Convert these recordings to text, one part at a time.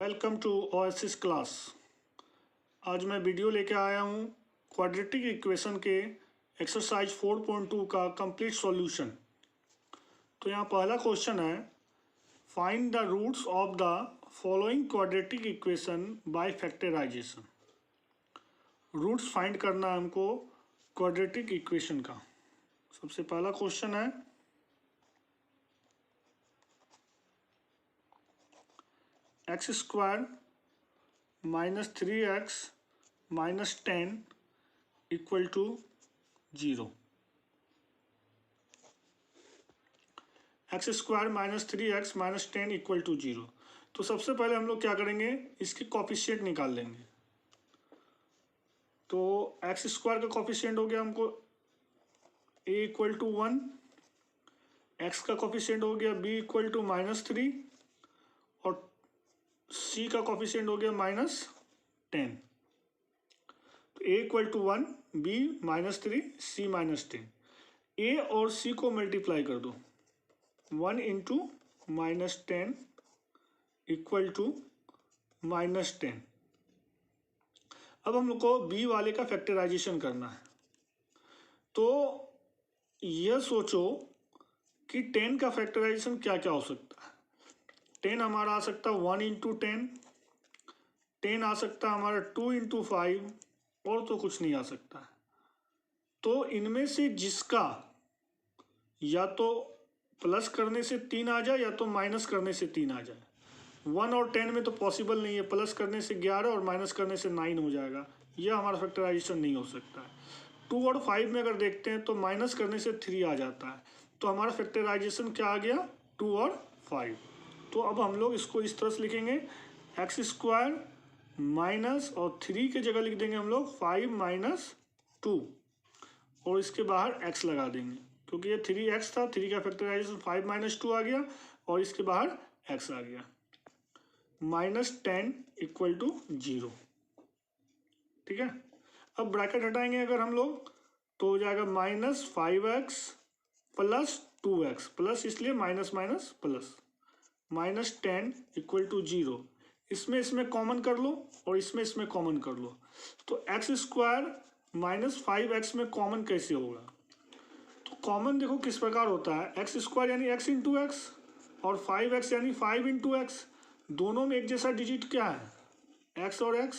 Welcome to oasis class. आज मैं video लेके आया हूँ क्वाड्रेटिक इक्वेशन के एक्सरसाइज 4.2 का कंप्लीट सॉल्यूशन। तो यहाँ पहला क्वेश्चन है, find the roots of the following quadratic equation by factorisation. Roots find करना है हमको क्वाड्रेटिक इक्वेशन का। सबसे पहला क्वेश्चन है, x square minus 3x minus 10 equal to 0। X square minus 3x minus 10 equal to 0। तो सबसे पहले हम लोग क्या करेंगे, इसके कॉफिशिएंट निकाल लेंगे। तो एक्स स्क्वायर का कॉफिशिएंट हो गया हमको a इक्वल टू 1, एक्स का कॉफिशिएंट हो गया b इक्वल टू -3 और c का कॉफिशिएंट हो गया -10। तो a equal to 1, b -3, c -10। a और c को मल्टीप्लाई कर दो, 1 इंटू -10 इक्वल टू -10। अब हम लोग को b वाले का फैक्टराइजेशन करना है। तो यह सोचो कि 10 का फैक्टराइजेशन क्या क्या हो सकता है। 10 हमारा आ सकता है 1 इंटू 10, 10 आ सकता है हमारा 2 इंटू 5, और तो कुछ नहीं आ सकता है। तो इनमें से जिसका या तो प्लस करने से 3 आ जाए या तो माइनस करने से 3 आ जाए। 1 और 10 में तो पॉसिबल नहीं है, प्लस करने से 11 और माइनस करने से 9 हो जाएगा, यह हमारा फैक्टराइजेशन नहीं हो सकता है। 2 और 5 में अगर देखते हैं तो माइनस करने से 3 आ जाता है, तो हमारा फैक्टराइजेशन क्या आ गया, 2 और 5। तो अब हम लोग इसको इस तरह से लिखेंगे, एक्स स्क्वायर माइनस और 3 की जगह लिख देंगे हम लोग 5 माइनस 2 और इसके बाहर x लगा देंगे, क्योंकि ये 3x था, 3 का फैक्टराइजेशन 5 माइनस 2 आ गया और इसके बाहर x आ गया, -10 इक्वल टू 0। ठीक है, अब ब्रैकेट हटाएंगे अगर हम लोग तो हो जाएगा -5x प्लस 2x, प्लस इसलिए minus minus plus, -10 equal to 0। इसमें कॉमन कर लो और इसमें कॉमन कर लो। तो एक्स स्क्वायर -5x में कॉमन कैसे होगा, तो कॉमन देखो किस प्रकार होता है, एक्स स्क्वायर यानी x इंटू एक्स और 5x यानी 5 इंटू एक्स, दोनों में एक जैसा डिजिट क्या है, x और x,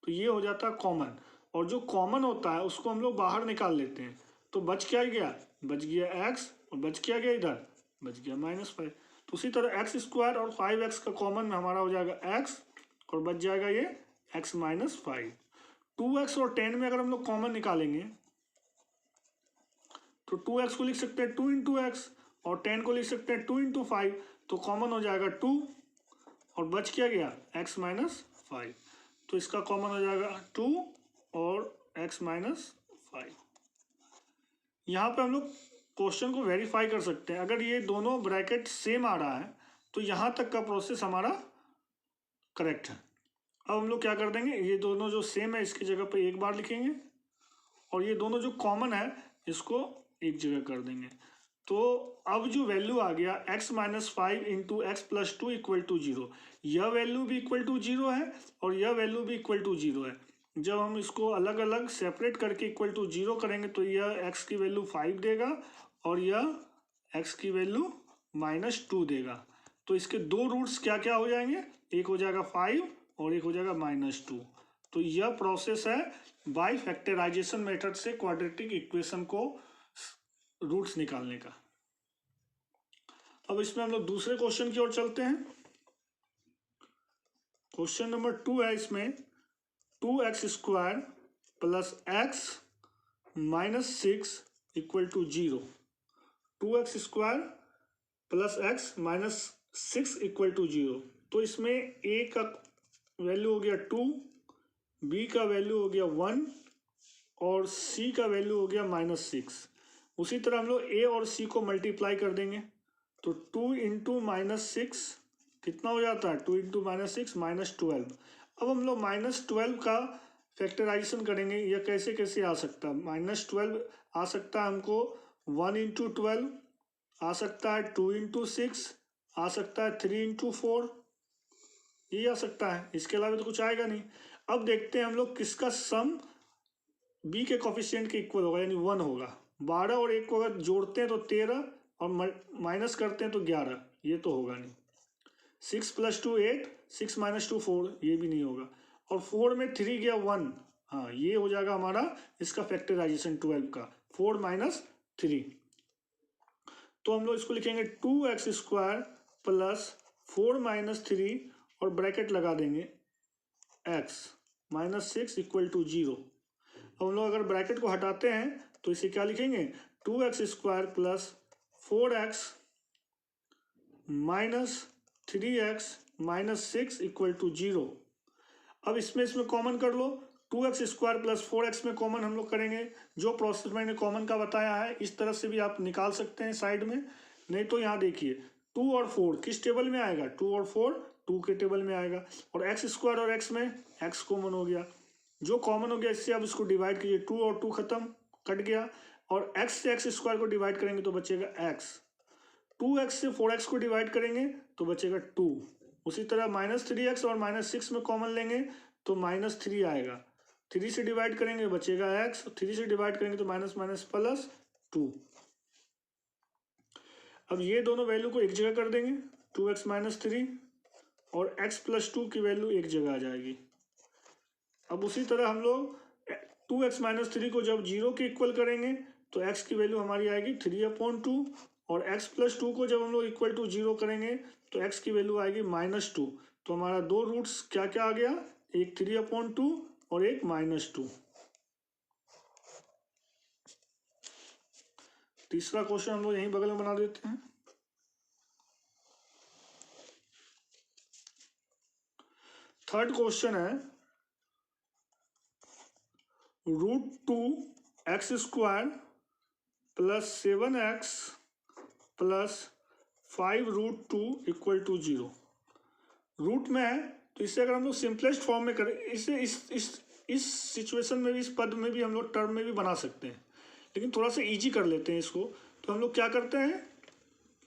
तो ये हो जाता है कॉमन। और जो कॉमन होता है उसको हम लोग बाहर निकाल लेते हैं, तो बच क्या गया, बच गया x और बच क्या गया इधर, बच गया -5। तो उसी तरह एक्स स्क्वायर और 5x का कॉमन में हमारा हो जाएगा x और बच जाएगा ये x -5। 2x और 10 में अगर हम लोग कॉमन निकालेंगे तो 2x को लिख सकते हैं 2 इंटू एक्स और 10 को लिख सकते हैं 2 इंटू 5, तो कॉमन हो जाएगा 2 और बच क्या गया x -5। तो इसका कॉमन हो जाएगा 2 और x -5। यहाँ पे हम लोग क्वेश्चन को वेरीफाई कर सकते हैं, अगर ये दोनों ब्रैकेट सेम आ रहा है तो यहाँ तक का प्रोसेस हमारा करेक्ट है। अब हम लोग क्या कर देंगे, ये दोनों जो सेम है इसकी जगह पे एक बार लिखेंगे और ये दोनों जो कॉमन है इसको एक जगह कर देंगे। तो अब जो वैल्यू आ गया x -5 into x plus 2 equal to 0, यह वैल्यू भी इक्वल टू 0 है और यह वैल्यू भी इक्वल टू 0 है। जब हम इसको अलग अलग सेपरेट करके इक्वल टू 0 करेंगे तो यह x की वैल्यू 5 देगा और यह x की वैल्यू -2 देगा। तो इसके दो रूट्स क्या क्या हो जाएंगे, एक हो जाएगा 5 और एक हो जाएगा -2। तो यह प्रोसेस है बाय फैक्टराइजेशन मेथड से क्वाड्रेटिक इक्वेशन को रूट्स निकालने का। अब इसमें हम लोग दूसरे क्वेश्चन की ओर चलते हैं। क्वेश्चन नंबर 2 है, इसमें 2x square plus x -6 equal to 0। 2x square plus x -6 equal to 0। तो इसमें a का वैल्यू हो गया 2, b का वैल्यू हो गया 1 और c का वैल्यू हो गया -6। उसी तरह हम लोग a और c को मल्टीप्लाई कर देंगे, तो 2 इंटू -6 कितना हो जाता है, 2 इंटू -6 -12। अब हम लोग -12 का फैक्टराइजेशन करेंगे, यह कैसे कैसे आ सकता है, -12 आ सकता है हमको 1 इंटू 12, आ सकता है 2 इंटू 6, आ सकता है 3 इंटू 4 ये आ सकता है, इसके अलावा तो कुछ आएगा नहीं। अब देखते हैं हम लोग किसका सम बी के कोफिशिएंट के इक्वल होगा, यानी 1 होगा। 12 और 1 को अगर जोड़ते हैं तो 13 और माइनस करते हैं तो 11, ये तो होगा नहीं। 6 + 2 8, 6 - 2 4, ये भी नहीं होगा। और 4 में 3 गया 1, हाँ ये हो जाएगा हमारा इसका फैक्टराइजेशन 12 का, 4 - 3। तो हम लोग इसको लिखेंगे 2x² + 4 - 3 और ब्रैकेट लगा देंगे x -6 = 0। अब हम लोग अगर ब्रैकेट को हटाते हैं तो इसे क्या लिखेंगे, 2x² + 4x - 3x - 6 = 0। अब इसमें कॉमन कर लो, 2x² + 4x में कॉमन हम लोग करेंगे। जो प्रोसेस मैंने कॉमन का बताया है इस तरह से भी आप निकाल सकते हैं साइड में, नहीं तो यहाँ देखिए 2 और 4 किस टेबल में आएगा, 2 और 4 2 के टेबल में आएगा। और x² और x में x कॉमन हो गया, जो कॉमन हो गया इससे अब इसको डिवाइड कीजिए, 2 और 2 खत्म, कट गया। और x से x² को डिवाइड करेंगे तो बचेगा x, 2x से 4x को डिवाइड करेंगे तो बचेगा 2। उसी तरह -3x और -6 में कॉमन लेंगे तो -3 आएगा, 3 से डिवाइड करेंगे बचेगा x, 3 से डिवाइड करेंगे तो -+2। अब ये दोनों वैल्यू को एक जगह कर देंगे, 2x - 3 और x + 2 की वैल्यू एक जगह आ जाएगी। अब उसी तरह हम लोग 2x - 3 को जब 0 के इक्वल करेंगे तो x की वैल्यू हमारी आएगी 3/2, और x + 2 को जब हम लोग इक्वल टू 0 करेंगे तो x की वैल्यू आएगी -2। तो हमारा दो रूट्स क्या क्या आ गया, एक 3/2 और एक -2। तीसरा क्वेश्चन हम लोग यहीं बगल में बना देते हैं। थर्ड क्वेश्चन है √2x² + 7x + 5√2 = 0। रूट में है तो इसे अगर हम लोग सिंपलेस्ट फॉर्म में करें, इसे इस सिचुएशन में भी, इस पद में भी हम लोग टर्म में भी बना सकते हैं, लेकिन थोड़ा सा इजी कर लेते हैं इसको। तो हम लोग क्या करते हैं,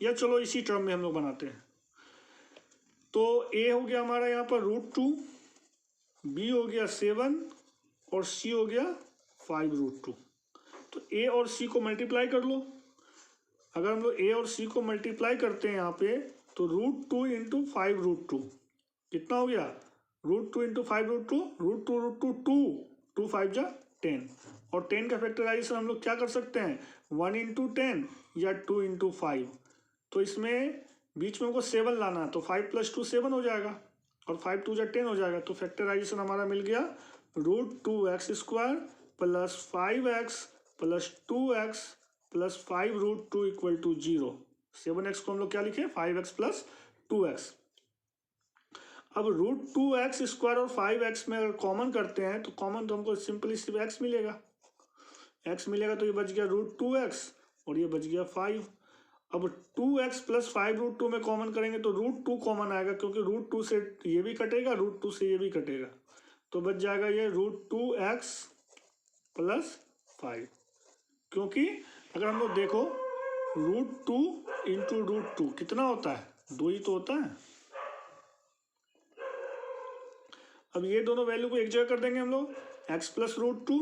या चलो इसी टर्म में हम लोग बनाते हैं। तो a हो गया हमारा यहाँ पर √2, b हो गया 7 और c हो गया 5√2। तो a और c को मल्टीप्लाई कर लो। अगर हम लोग a और c को मल्टीप्लाई करते हैं यहाँ पे तो √2 × 5√2 कितना हो गया, √2 × 5√2, √2 2 5 जा 10। और 10 का फैक्टराइजेशन हम लोग क्या कर सकते हैं, 1 × 10 या 2 × 5। तो इसमें बीच में हमको 7 लाना है तो 5 + 2 7 हो जाएगा, और 5 2 जा 10 हो जाएगा। तो फैक्टराइजेशन हमारा मिल गया √2x² + 5x + 2x + 5√2 = 0। 7x को हम लोग क्या लिखे, 5x + 2x। अब √2x² और 5x में अगर कॉमन करते हैं तो कॉमन तो हमको सिंपली सिर्फ x मिलेगा, तो ये बच गया √2x और ये बच गया 5। अब 2x + 5√2 में कॉमन करेंगे तो √2 कॉमन आएगा, क्योंकि √2 से ये भी कटेगा, √2 से ये भी कटेगा, तो बच जाएगा ये √2x + 5। क्योंकि अगर हम लोग देखो √2 × √2 कितना होता है, 2 ही तो होता है। अब ये दोनों वैल्यू को एक जगह कर देंगे हम लोग, x + √2,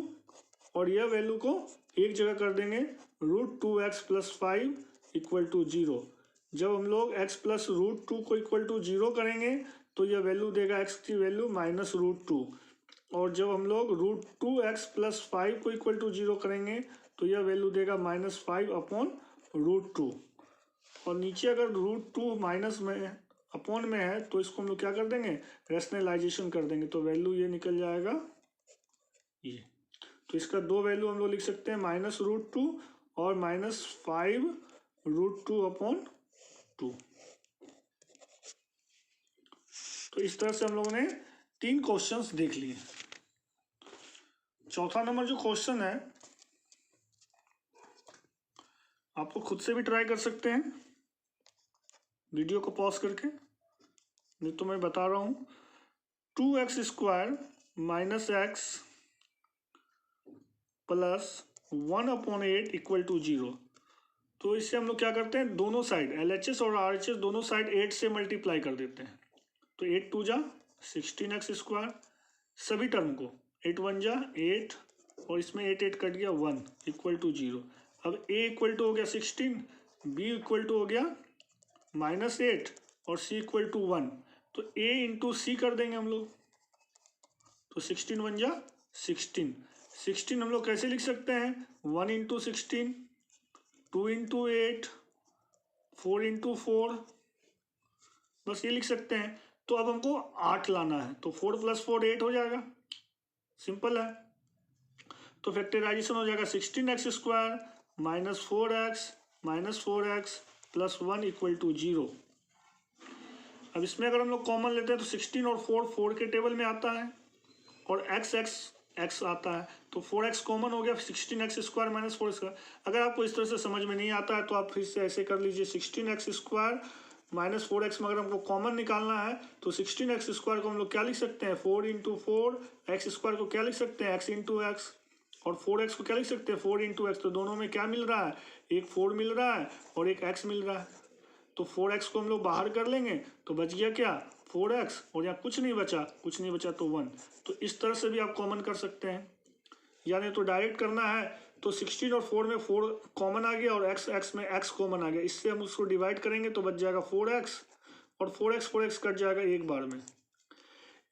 और यह वैल्यू को एक जगह कर देंगे √2x + 5 = 0। जब हम लोग x + √2 को इक्वल टू 0 करेंगे तो यह वैल्यू देगा x की वैल्यू -√2, और जब हम लोग √2x + 5 को इक्वल टू 0 करेंगे तो यह वैल्यू देगा -5/√2। और नीचे अगर √2 माइनस में अपॉन में है तो इसको हम लोग क्या कर देंगे, रैशनलाइजेशन कर देंगे, तो वैल्यू ये निकल जाएगा ये। तो इसका दो वैल्यू हम लोग लिख सकते हैं, -√2 और -5√2/2। तो इस तरह से हम लोगों ने 3 क्वेश्चंस देख लिए। चौथा नंबर जो क्वेश्चन है आपको खुद से भी ट्राई कर सकते हैं वीडियो को पॉज करके, नहीं तो मैं बता रहा हूँ। 2x² - x + 1/8 = 0। तो इससे हम लोग क्या करते हैं, दोनों साइड LHS और RHS दोनों साइड 8 से मल्टीप्लाई कर देते हैं। तो 8 2 जा 16x², सभी टर्म को 8 1 जा 8 और इसमें 8 8 कट गया 1 इक्वल टू 0। अब a इक्वल टू हो गया 16, b इक्वल टू हो गया -8 और c इक्वल टू 1। तो a इंटू सी कर देंगे हम लोग, तो 16 1 जा 16। 16 हम लोग कैसे लिख सकते हैं, 1 इंटू 16, 2 इंटू 8, 4 इंटू 4, बस ये लिख सकते हैं। तो अब हमको 8 लाना है, तो 4 + 4 8 हो जाएगा, सिंपल है। तो फैक्टराइजेशन हो जाएगा 16x² -4x + 1 इक्वल टू 0। अब इसमें अगर हम लोग कॉमन लेते हैं तो 16 और 4 के टेबल में आता है और x आता है, तो 4x कॉमन हो गया, 16x² -4x²। अगर आपको इस तरह से समझ में नहीं आता है तो आप फिर से ऐसे कर लीजिए, 16x² -4x में अगर हमको कॉमन निकालना है तो 16x² को हम लोग क्या लिख सकते हैं, 4 इंटू 4, x² को क्या लिख सकते हैं, x इंटू एक्स, और 4x को क्या लिख सकते हैं, 4 इंटू एक्स। तो दोनों में क्या मिल रहा है, एक 4 मिल रहा है और एक x मिल रहा है, तो 4x को हम लोग बाहर कर लेंगे तो बच गया क्या, 4x, और यहाँ कुछ नहीं बचा तो 1। तो इस तरह से भी आप कॉमन कर सकते हैं, यानी तो डायरेक्ट करना है तो 16 और 4 में 4 कॉमन आ गया और x में x कॉमन आ गया, इससे हम उसको डिवाइड करेंगे तो बच जाएगा 4x और 4x कट जाएगा एक बार में।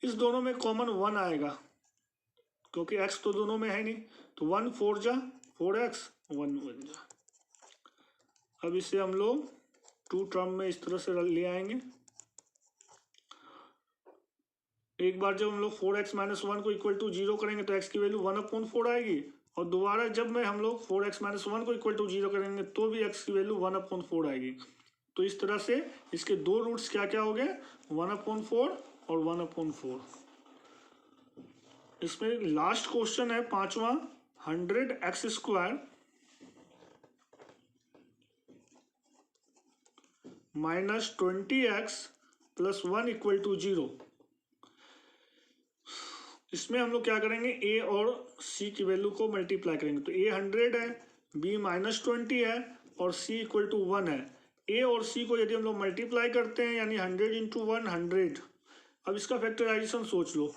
इस दोनों में कॉमन 1 आएगा क्योंकि x तो दोनों में है नहीं, तो 1 4 जा 4x 1 1 जा। अब इसे हम लोग 2 टर्म में इस तरह से ले आएंगे। एक बार जब हम लोग 4x - 1 को इक्वल टू 0 करेंगे तो x की वैल्यू 1/4 आएगी, और दोबारा जब में हम लोग 4x - 1 को इक्वल टू 0 करेंगे तो भी x की वैल्यू 1/4 आएगी। तो इस तरह से इसके दो रूट्स क्या क्या हो गए, 1/4 और 1/4। इसमें लास्ट क्वेश्चन है 5वां, 100x² -20x + 1 इक्वल टू 0। इसमें हम लोग क्या करेंगे, a और c की वैल्यू को मल्टीप्लाई करेंगे, तो a 100 है, b -20 है और c इक्वल टू 1 है। a और c को यदि हम लोग मल्टीप्लाई करते हैं यानी 100 × 1 100। अब इसका फैक्टराइजेशन सोच लो,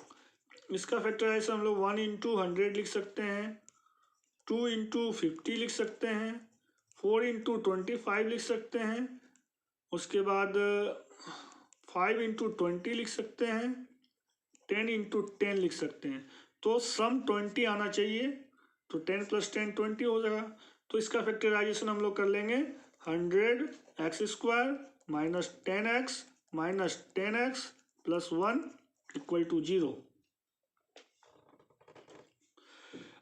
इसका फैक्टराइजेशन हम लोग 1 × 100 लिख सकते हैं, 2 × 50 लिख सकते हैं, 4 × 25 लिख सकते हैं, उसके बाद 5 × 20 लिख सकते हैं, 10 × 10 लिख सकते हैं। तो सम 20 आना चाहिए, तो 10 + 10 20 हो जाएगा। तो इसका फैक्टराइजेशन हम लोग कर लेंगे 100x² -10x -10x + 1 equal to 0।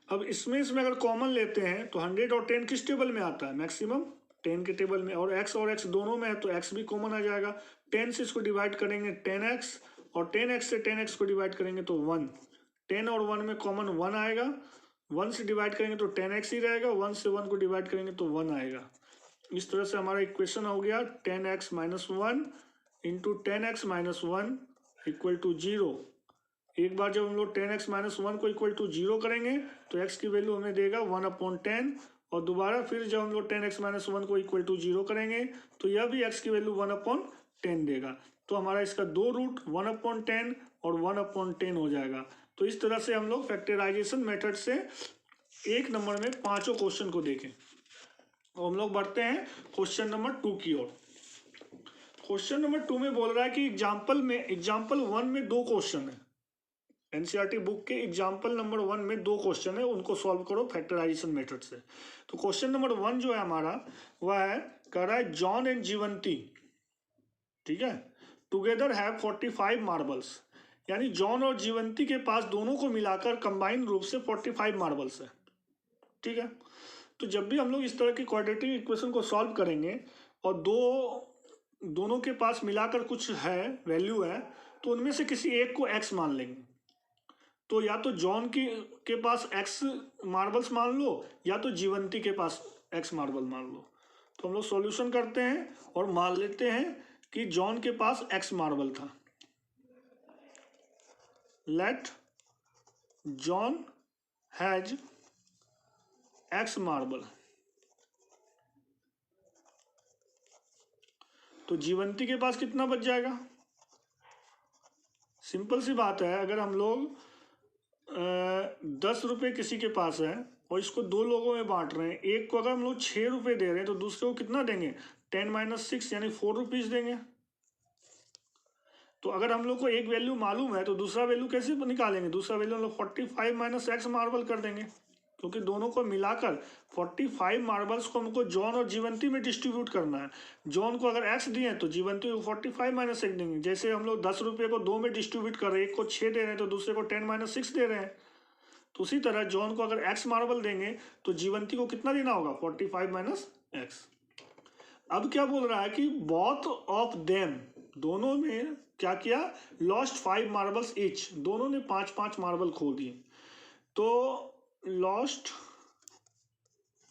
अब इसमें अगर कॉमन लेते हैं तो 100 और 10 किस टेबल में आता है, मैक्सिमम 10 के टेबल में, और x दोनों में है तो x भी कॉमन आ जाएगा। 10 से इसको डिवाइड करेंगे 10x, और 10x से 10x को डिवाइड करेंगे तो 1। 10 और 1 में कॉमन 1 आएगा, 1 से डिवाइड करेंगे तो 10x ही रहेगा, 1 से 1 को डिवाइड करेंगे तो 1 आएगा। इस तरह से हमारा इक्वेशन हो गया 10x - 1 × 10x - 1 इक्वल टू 0। एक बार जब हम लोग 10x - 1 को इक्वल टू 0 करेंगे तो x की वैल्यू हमें देगा 1/10, और दोबारा फिर जब हम लोग 10x - 1 को इक्वल टू 0 करेंगे तो यह भी x की वैल्यू 1/10 देगा। तो हमारा इसका दो रूट 1/10 और 1/10 हो जाएगा। तो इस तरह से हम लोग फैक्टराइजेशन मेथड से एक नंबर में पांचों क्वेश्चन को देखें। और हम लोग बढ़ते हैं क्वेश्चन नंबर 2 की ओर। क्वेश्चन नंबर 2 में बोल रहा है कि एग्जाम्पल 1 में 2 क्वेश्चन है, एनसीईआरटी बुक के एग्जाम्पल नंबर 1 में 2 क्वेश्चन है, उनको सॉल्व करो फैक्टराइजेशन मेथड से। तो क्वेश्चन नंबर 1 जो है हमारा वह है, कह रहा है जॉन एंड जीवंती, ठीक है, टुगेदर हैव 45 मार्बल्स, यानी जॉन और जीवंती के पास दोनों को मिलाकर कंबाइन रूप से 45 मार्बल्स है, ठीक है। तो जब भी हम लोग इस तरह की क्वाड्रेटिक इक्वेशन को सॉल्व करेंगे और दोनों के पास मिलाकर कुछ है, वैल्यू है, तो उनमें से किसी एक को x मान लेंगे। तो या तो जॉन के पास x मार्बल्स मान लो, या तो जीवंती के पास x मार्बल मान लो। तो हम लोग सॉल्यूशन करते हैं और मान लेते हैं कि जॉन के पास x मार्बल था। Let John has x marble. तो जीवंती के पास कितना बच जाएगा, सिंपल सी बात है, अगर हम लोग 10 रुपये किसी के पास है और इसको दो लोगों में बांट रहे हैं, एक को अगर हम लोग 6 रुपये दे रहे हैं तो दूसरे को कितना देंगे, 10 - 6 यानी 4 रुपीज़ देंगे। तो अगर हम लोग को एक वैल्यू मालूम है तो दूसरा वैल्यू कैसे निकालेंगे, दूसरा वैल्यू हम लोग 45 - x मार्बल कर देंगे, क्योंकि दोनों को मिलाकर 45 मार्बल्स को हमको जॉन और जीवंती में डिस्ट्रीब्यूट करना है। जॉन को अगर x दिए तो जीवंती को 45 - x देंगे। जैसे हम लोग 10 रुपये को 2 में डिस्ट्रीब्यूट कर रहे हैं, एक को 6 दे रहे हैं तो दूसरे को 10 - 6 दे रहे हैं। तो उसी तरह जॉन को अगर x मार्बल देंगे तो जीवंती को कितना देना होगा, 45 - x। अब क्या बोल रहा है कि बोथ ऑफ देम, दोनों ने क्या किया, लॉस्ट 5 मार्बल्स ईच, दोनों ने 5-5 मार्बल खो दिए। तो लॉस्ट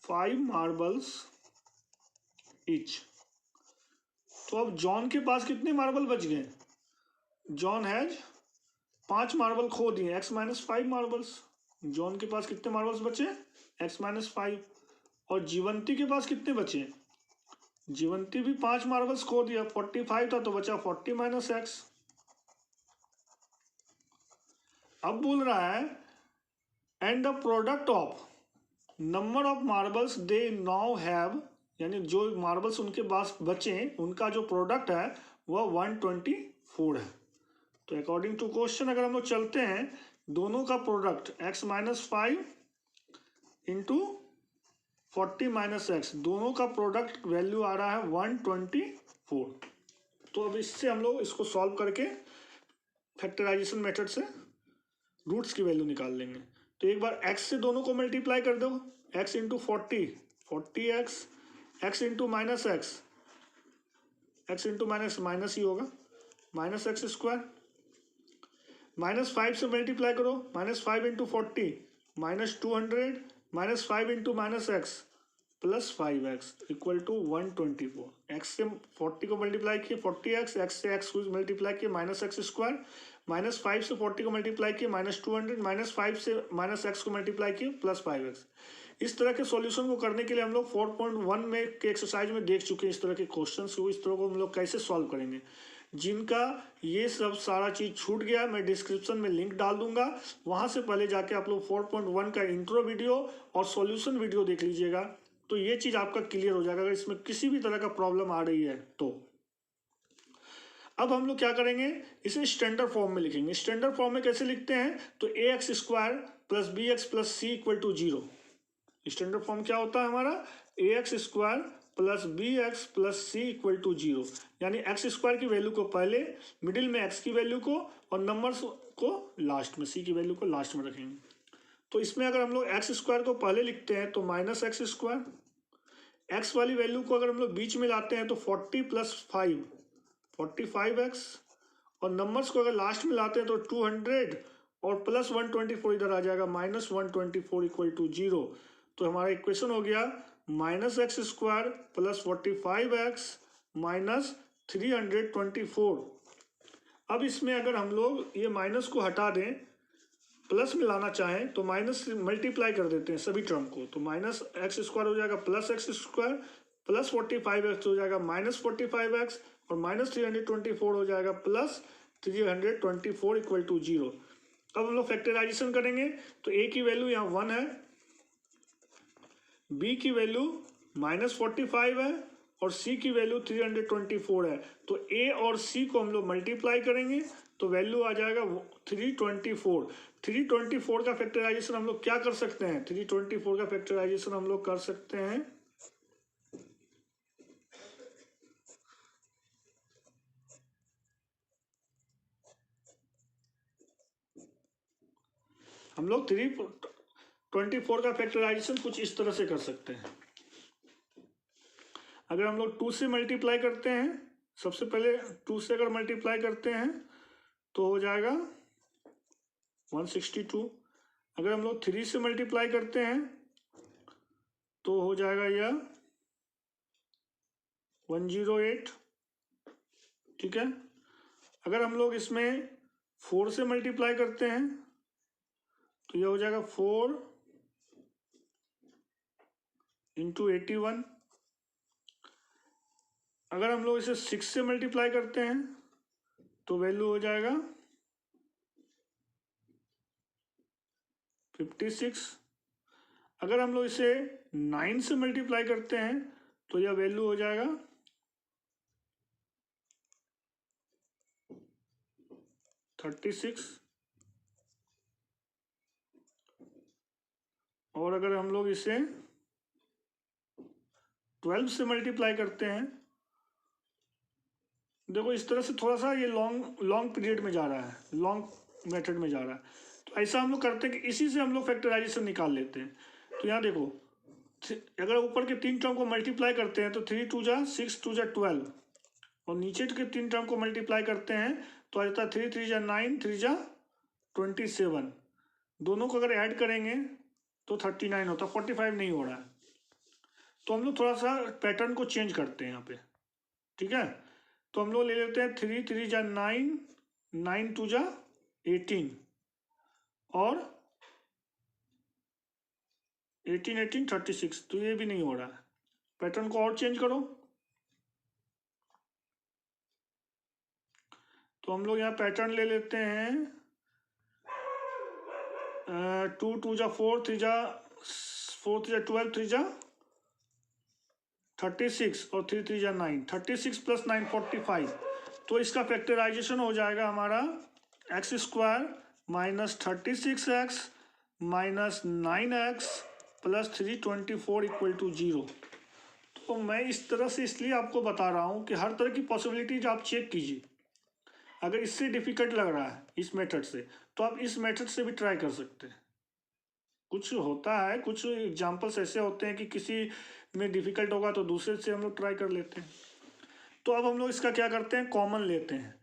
5 मार्बल्स ईच। तो अब जॉन के पास कितने मार्बल बच गए, जॉन हैज 5 मार्बल खो दिए, x - 5 मार्बल्स। जॉन के पास कितने मार्बल्स बचे, x - 5। और जीवंती के पास कितने बचे, जीवंती भी 5 मार्बल्स खो दिया, 45 था तो बचा 40 - x। अब बोल रहा है and the product of number of marbles they now have, यानी जो मार्बल्स उनके पास बचे उनका जो प्रोडक्ट है वह 124 है। तो अकॉर्डिंग टू क्वेश्चन अगर हम लोग चलते हैं, दोनों का प्रोडक्ट x - 5 इंटू 40 - x, दोनों का प्रोडक्ट वैल्यू आ रहा है 124। तो अब इससे हम लोग इसको सॉल्व करके फैक्टराइजेशन मेथड से रूट्स की वैल्यू निकाल लेंगे। तो एक बार x से दोनों को मल्टीप्लाई कर दो, x into 40x, x into -x, x into minus ही होगा, -x², -5 से मल्टीप्लाई करो, -5 into 40 -200, -5 into -x +5x equal to 124। x से 40 को मल्टीप्लाई किए 40x, x से x को मल्टीप्लाई किए -x², -5 से 40 को मल्टीप्लाई किए -200, -5 से -x को मल्टीप्लाई किए +5x। इस तरह के सॉल्यूशन को करने के लिए हम लोग 4.1 में के एक्सरसाइज में देख चुके हैं इस तरह के क्वेश्चंस को, इस तरह को हम लोग कैसे सॉल्व करेंगे। जिनका ये सब सारा चीज़ छूट गया, मैं डिस्क्रिप्शन में लिंक डाल दूंगा, वहाँ से पहले जाके आप लोग 4.1 का इंट्रो वीडियो और सॉल्यूशन वीडियो देख लीजिएगा, तो ये चीज़ आपका क्लियर हो जाएगा अगर इसमें किसी भी तरह का प्रॉब्लम आ रही है तो। अब हम लोग क्या करेंगे, इसे स्टैंडर्ड फॉर्म में लिखेंगे। स्टैंडर्ड फॉर्म में कैसे लिखते हैं, तो ax² + bx + c = 0। Standard form क्या होता है हमारा, ax² + bx + c = 0, यानी x² की वैल्यू को पहले, मिडिल में x की वैल्यू को और नंबर्स को लास्ट में, c की वैल्यू को लास्ट में रखेंगे। तो इसमें अगर हम लोग x² को पहले लिखते हैं तो -x², x वाली वैल्यू को अगर हम लोग बीच में लाते हैं तो 40 + 5 45x, और नंबर्स को अगर लास्ट में लाते हैं तो 200 और +124 इधर आ जाएगा, -124 = 0। तो हमारा इक्वेशन हो गया -x² + 45x -324। अब इसमें अगर हम लोग ये माइनस को हटा दें, प्लस में लाना चाहें तो माइनस से मल्टीप्लाई कर देते हैं सभी टर्म को, तो -x² हो जाएगा +x² +45x हो जाएगा -45x और -324 हो जाएगा +324 = 0। अब हम लोग फैक्टराइजेशन करेंगे तो a की वैल्यू यहाँ 1 है, b की वैल्यू -45 है और c की वैल्यू 324 है। तो a और c को हम लोग मल्टीप्लाई करेंगे तो वैल्यू आ जाएगा 324। 324 का फैक्टराइजेशन हम लोग क्या कर सकते हैं, 324 का फैक्टराइजेशन हम लोग कर सकते हैं हम लोग 324 का फैक्टराइजेशन कुछ इस तरह से कर सकते हैं। अगर हम लोग 2 से मल्टीप्लाई करते हैं, सबसे पहले 2 से अगर मल्टीप्लाई करते हैं तो हो जाएगा 162। अगर हम लोग 3 से मल्टीप्लाई करते हैं तो हो जाएगा यह 108, ठीक है। अगर हम लोग इसमें 4 से मल्टीप्लाई करते हैं तो यह हो जाएगा 4 × 81। अगर हम लोग इसे 6 से मल्टीप्लाई करते हैं तो वैल्यू हो जाएगा 56। अगर हम लोग इसे 9 से मल्टीप्लाई करते हैं तो यह वैल्यू हो जाएगा 36। और अगर हम लोग इसे 12 से मल्टीप्लाई करते हैं, देखो इस तरह से थोड़ा सा ये लॉन्ग पीरियड में जा रहा है, लॉन्ग मेथड में जा रहा है। तो ऐसा हम लोग करते हैं कि इसी से हम लोग फैक्टराइजेशन निकाल लेते हैं। तो यहाँ देखो, अगर ऊपर के 3 टर्म को मल्टीप्लाई करते हैं तो 3 2 जा 6 2 जा 12, और नीचे के 3 टर्म को मल्टीप्लाई करते हैं तो आ जाता है 3 3 जा 9 3 जा 27। दोनों को अगर ऐड करेंगे तो 39 होता, 45 नहीं हो रहा है। तो हम लोग थोड़ा सा पैटर्न को चेंज करते हैं यहाँ पे, ठीक है। तो हम लोग ले लेते हैं 3 3 जा 9 9 2 जा 18 और 18 18 36। तो ये भी नहीं हो रहा है, पैटर्न को और चेंज करो। तो हम लोग यहाँ पैटर्न ले लेते हैं 2 2 जा 4 3 जा 12 3 जा 36 और 3 3 जा 9, 36 प्लस 9 45। तो इसका फैक्टराइजेशन हो जाएगा हमारा x square minus 36x minus 9x plus 324 equal to 0। तो मैं इस तरह से इसलिए आपको बता रहा हूँ कि हर तरह की पॉसिबिलिटीज आप चेक कीजिए। अगर इससे डिफ़िकल्ट लग रहा है इस मेथड से, तो आप इस मेथड से भी ट्राई कर सकते हैं। कुछ होता है, कुछ एग्जाम्पल्स ऐसे होते हैं कि किसी में डिफ़िकल्ट होगा तो दूसरे से हम लोग ट्राई कर लेते हैं। तो अब हम लोग इसका क्या करते हैं, कॉमन लेते हैं।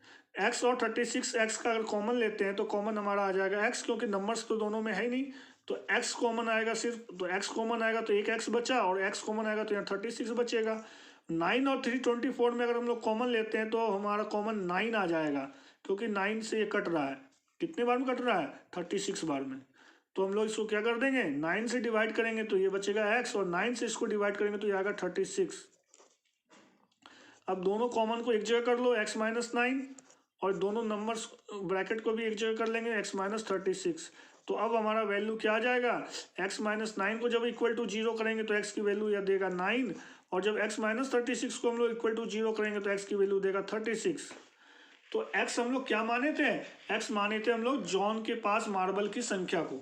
x और 36x का अगर कॉमन लेते हैं तो कॉमन हमारा आ जाएगा x, क्योंकि नंबर्स तो दोनों में है ही नहीं। तो x कॉमन आएगा सिर्फ, तो x कॉमन आएगा तो एक x बचा, और x कॉमन आएगा तो यहाँ 36 बचेगा। 9 और 324 में अगर हम लोग कॉमन लेते हैं तो हमारा कॉमन 9 आ जाएगा, क्योंकि 9 से ये कट रहा है। कितने बार में कट रहा है, 36 बार में। तो हम लोग इसको क्या कर देंगे, 9 से डिवाइड करेंगे तो ये बचेगा x, और 9 से इसको डिवाइड करेंगे तो ये आएगा 36। अब दोनों कॉमन को एक जगह कर लो, x माइनस 9, और दोनों नंबर्स ब्रैकेट को भी एक जगह कर लेंगे, x माइनस 36। तो अब हमारा वैल्यू क्या आ जाएगा, x माइनस 9 को जब इक्वल टू 0 करेंगे तो x की वैल्यू यह देगा 9, और जब x माइनस 36 को हम लोग इक्वल टू 0 करेंगे तो x की वैल्यू देगा 36। तो x हम लोग क्या माने थे, x माने थे हम लोग जॉन के पास मार्बल की संख्या को।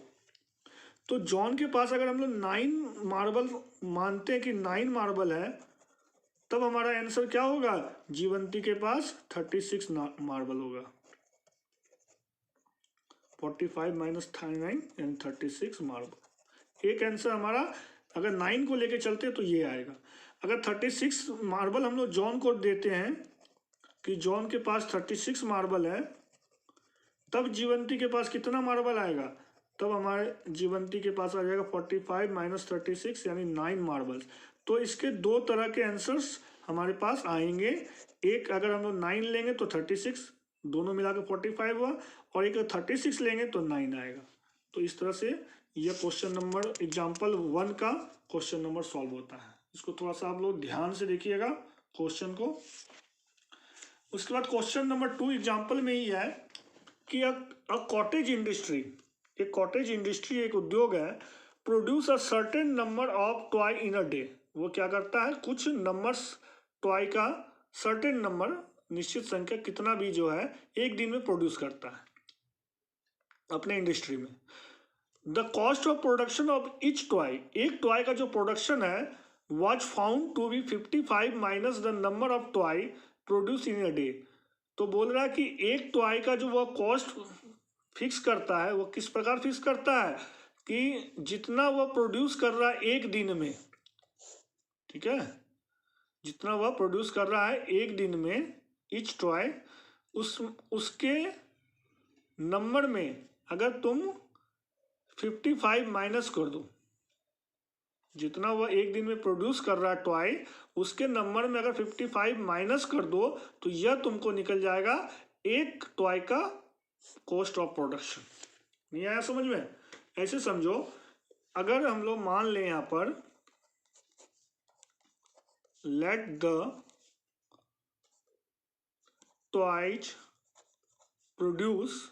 तो जॉन के पास अगर हम लोग 9 मार्बल मानते हैं कि 9 मार्बल है, तब हमारा आंसर क्या होगा, जीवंती के पास 36 मार्बल होगा। 45 माइनस 9 यानी 36 मार्बल। एक आंसर हमारा, अगर 9 को लेके चलते तो ये आएगा। अगर 36 मार्बल हम लोग जॉन को देते हैं कि जॉन के पास 36 मार्बल है, तब जीवंती के पास कितना मार्बल आएगा, तब हमारे जीवंती के पास आ जाएगा 45 माइनस 36 यानी 9 मार्बल्स। तो इसके दो तरह के आंसर्स हमारे पास आएंगे। एक अगर हम लोग 9 लेंगे तो 36, दोनों मिला के 45 हुआ, और एक 36 लेंगे तो 9 आएगा। तो इस तरह से यह क्वेश्चन नंबर एग्जाम्पल 1 का क्वेश्चन नंबर सॉल्व होता है। इसको थोड़ा सा आप लोग ध्यान से देखिएगा क्वेश्चन को। उसके बाद क्वेश्चन नंबर 2 एग्जाम्पल में ही है कि कॉटेज इंडस्ट्री, एक कॉटेज इंडस्ट्री एक उद्योग है, produce a certain number of toy in a day. वो क्या करता है, कुछ नंबर्स टॉय का सर्टेन नंबर, निश्चित संख्या कितना भी जो है एक दिन में प्रोड्यूस करता है अपने इंडस्ट्री में। The cost of production of each toy, एक टॉय का जो प्रोडक्शन है, was found to be 55 minus the number of toy produce in a day. तो बोल रहा है कि एक टॉय का जो वह कॉस्ट फिक्स करता है, वो किस प्रकार फिक्स करता है कि जितना वह प्रोड्यूस कर रहा है एक दिन में, ठीक है, जितना वह प्रोड्यूस कर रहा है एक दिन में इच टॉय, उसके नंबर में अगर तुम 55 माइनस कर दो, जितना वह एक दिन में प्रोड्यूस कर रहा है टॉय, उसके नंबर में अगर 55 माइनस कर दो तो यह तुमको निकल जाएगा एक टॉय का कॉस्ट ऑफ प्रोडक्शन। नहीं आया समझ में? ऐसे समझो, अगर हम लोग मान लें यहां पर let the toys produce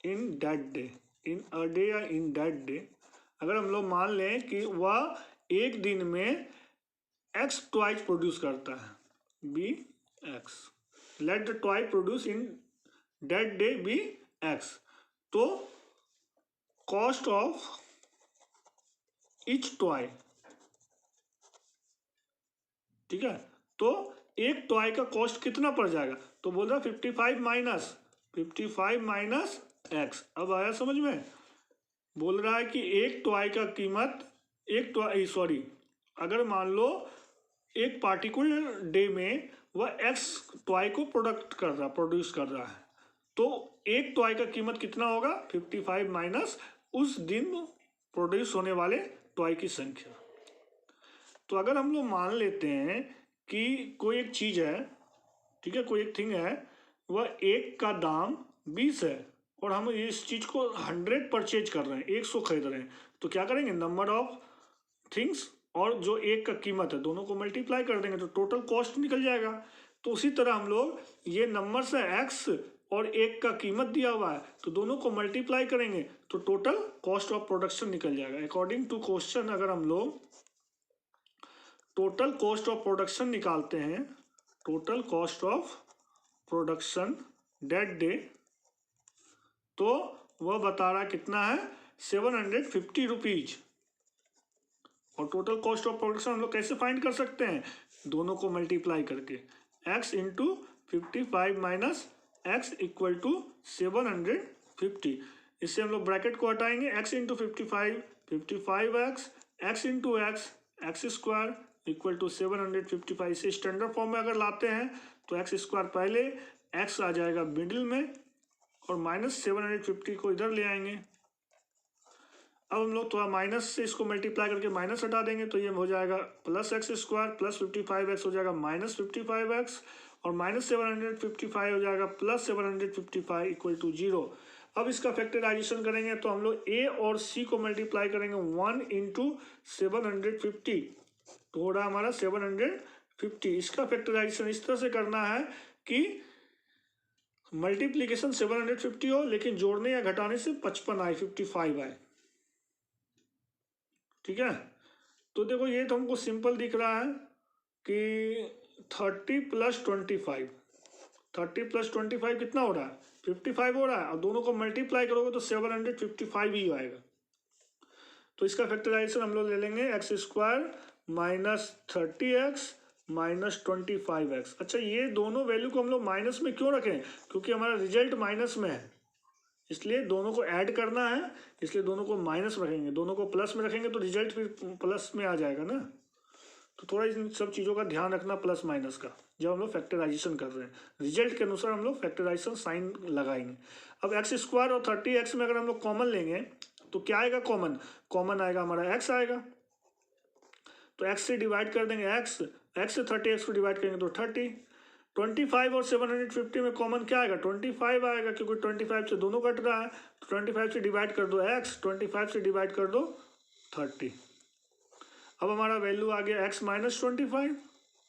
in that day, in a day या इन दैट डे, अगर हम लोग मान लें कि वह एक दिन में x ट्वाइस प्रोड्यूस करता है, be x, let the toy produce in that day be x, तो कॉस्ट ऑफ ईच टॉय, ठीक है, तो एक टॉय का कॉस्ट कितना पड़ जाएगा, तो बोल रहा 55 माइनस एक्स। अब आया समझ में, बोल रहा है कि एक टॉय का कीमत, एक टॉय सॉरी, अगर मान लो एक पार्टिकुलर डे में वह एक्स टॉय को प्रोड्यूस कर रहा है, तो एक टॉय का कीमत कितना होगा, 55 माइनस उस दिन प्रोड्यूस होने वाले टॉय की संख्या। तो अगर हम लोग मान लेते हैं कि कोई एक चीज़ है, ठीक है, कोई एक थिंग है, वह एक का दाम 20 है और हम इस चीज़ को 100 परचेज कर रहे हैं, 100 खरीद रहे हैं, तो क्या करेंगे, नंबर ऑफ थिंग्स और जो एक का कीमत है दोनों को मल्टीप्लाई कर देंगे तो टोटल कॉस्ट निकल जाएगा। तो उसी तरह हम लोग ये नंबर्स है एक्स और एक का कीमत दिया हुआ है, तो दोनों को मल्टीप्लाई करेंगे तो टोटल कॉस्ट ऑफ प्रोडक्शन निकल जाएगा। अकॉर्डिंग टू क्वेश्चन अगर हम लोग टोटल कॉस्ट ऑफ प्रोडक्शन निकालते हैं, total cost of production that day, तो वह बता रहा कितना है, 750 रुपीज। और टोटल कॉस्ट ऑफ प्रोडक्शन हम लोग कैसे फाइंड कर सकते हैं, दोनों को मल्टीप्लाई करके, x into 55 minus x equal to 750। इससे हम लोग ब्रैकेट को हटाएंगे, x into 55, 55x, x into x square equal to 755। इसे स्टैंडर्ड फॉर्म में अगर लाते हैं तो एक्स स्क्वायर पहले, x आ जाएगा मिडिल में और माइनस 750 को इधर ले आएंगे। अब हम लोग थोड़ा माइनस से इसको मल्टीप्लाई करके माइनस हटा देंगे तो ये हो जाएगा plus x square plus 55x हो जाएगा माइनस 55x और माइनस 755 हो जाएगा प्लस 755 इक्वल टू 0। अब इसका फैक्टराइजेशन करेंगे तो हम लोग a और c को मल्टीप्लाई करेंगे 1 इंटू 750, तो हो रहा है हमारा 750। इसका फैक्टराइजेशन इस तरह से करना है कि मल्टीप्लीकेशन 750 हो लेकिन जोड़ने या घटाने से 55 आए, 55 आए, ठीक है। तो देखो ये तो हमको सिंपल दिख रहा है कि 30 प्लस 25, 30 प्लस 25 कितना हो रहा है, 55 हो रहा है, और दोनों को मल्टीप्लाई करोगे तो 755 ही आएगा। तो इसका फैक्टराइजेशन हम लोग ले लेंगे x square minus 30x minus 25x। अच्छा, ये दोनों वैल्यू को हम लोग माइनस में क्यों रखें, क्योंकि हमारा रिजल्ट माइनस में है, इसलिए दोनों को ऐड करना है, इसलिए दोनों को माइनस रखेंगे। दोनों को प्लस में रखेंगे तो रिजल्ट फिर प्लस में आ जाएगा ना। तो थोड़ा इन सब चीज़ों का ध्यान रखना प्लस माइनस का, जब हम लोग फैक्टराइजेशन कर रहे हैं रिजल्ट के अनुसार हम लोग फैक्टराइजेशन साइन लगाएंगे। अब एक्स स्क्वायर और 30x में अगर हम लोग कॉमन लेंगे तो क्या आएगा, कॉमन आएगा हमारा x आएगा, तो x से डिवाइड कर देंगे x से 30x को डिवाइड करेंगे तो 30। 25 और 750 में कॉमन क्या आएगा, 25 आएगा, क्योंकि 25 से दोनों कट रहा है, तो 25 से डिवाइड कर दो x, 25 से डिवाइड कर दो 30। अब हमारा वैल्यू आ गया x माइनस 25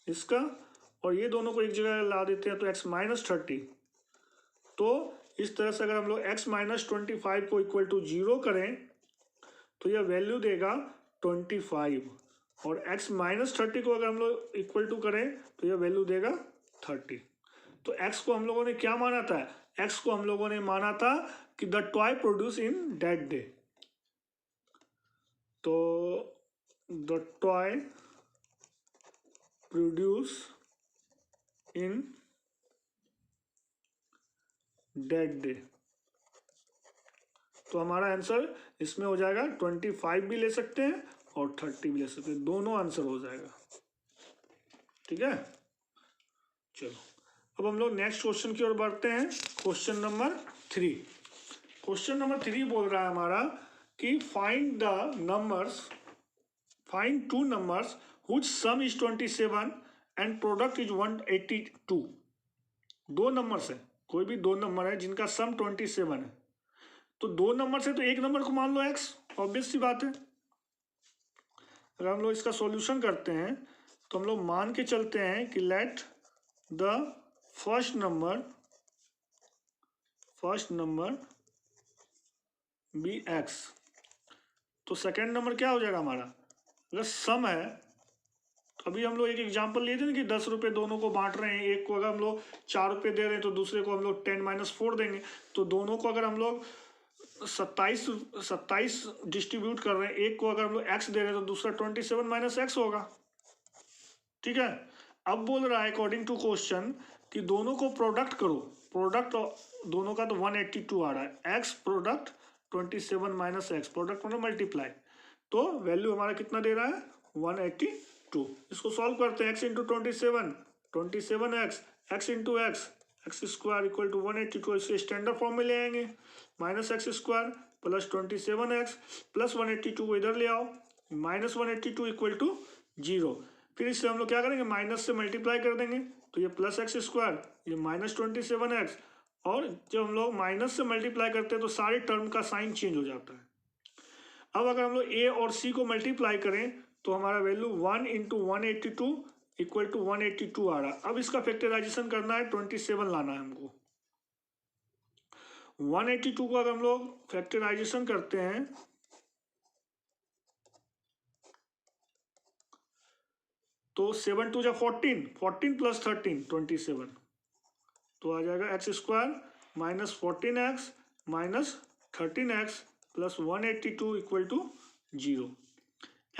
इसका, और ये दोनों को एक जगह ला देते हैं तो x माइनस 30। तो इस तरह से अगर हम लोग x माइनस 25 को इक्वल टू 0 करें तो यह वैल्यू देगा 25, और x माइनस 30 को अगर हम लोग इक्वल टू करें तो यह वैल्यू देगा 30। तो x को हम लोगों ने क्या माना था, x को हम लोगों ने माना था कि the toy produce in that day, तो the toy produce in that day, तो हमारा आंसर इसमें हो जाएगा 25 भी ले सकते हैं और 30 भी ले सकते हैं, दोनों आंसर हो जाएगा, ठीक है। चलो अब हम लोग नेक्स्ट क्वेश्चन की ओर बढ़ते हैं, क्वेश्चन नंबर 3। क्वेश्चन नंबर 3 बोल रहा है हमारा कि find two numbers हुच some is 27 and product is 182। दो नंबर्स है, कोई भी दो नंबर है जिनका सम 27 है, तो दो नंबर से तो एक नंबर को मान लो x, ऑब्वियस सी बात है। अगर हम लोग इसका सॉल्यूशन करते हैं तो हम लोग मान के चलते हैं कि let the first number be x. तो सेकेंड नंबर क्या हो जाएगा हमारा, अगर सम है तो अभी हम लोग एक एग्जांपल लिए थे ना कि 10 रुपये दोनों को बांट रहे हैं, एक को अगर हम लोग 4 रुपये दे रहे हैं तो दूसरे को हम लोग 10-4 देंगे। तो दोनों को अगर हम लोग 27 डिस्ट्रीब्यूट कर रहे हैं, एक को अगर हम लोग एक्स दे रहे हैं तो दूसरा 27 - एक्स होगा। ठीक है, अब बोल रहा है अकॉर्डिंग टू क्वेश्चन कि दोनों को प्रोडक्ट करो, प्रोडक्ट दोनों का तो 182 आ रहा है, एक्स प्रोडक्ट 27 - एक्स, प्रोडक्ट मतलब मल्टीप्लाई, तो वैल्यू हमारा कितना दे रहा है 182। इसको सॉल्व करते हैं, x into 27 x, x into x, x square equal to 182, इसके स्टैंडर्ड फॉर्म में ले आएंगे, minus x square plus 27 x plus 182 को इधर ले आओ, माइनस 182 इक्वल टू 0। फिर इससे हम लोग क्या करेंगे, माइनस से मल्टीप्लाई कर देंगे, तो ये प्लस एक्स स्क्वायर, ये माइनस 27 एक्स, और जब हम लोग माइनस से मल्टीप्लाई करते हैं तो सारे टर्म का साइन चेंज हो जाता है। अब अगर हम लोग ए और सी को मल्टीप्लाई करें तो हमारा वैल्यू 1 इंटू 182 इक्वल टू 182 आ रहा है। अब इसका फैक्टराइजेशन करना है, 27 लाना है हमको। 182 को अगर हम लोग फैक्टराइजेशन करते हैं तो 7 2 जा 14, 14 प्लस 13 27, तो आ जाएगा x square minus 14x minus 13x plus 182 equal to 0।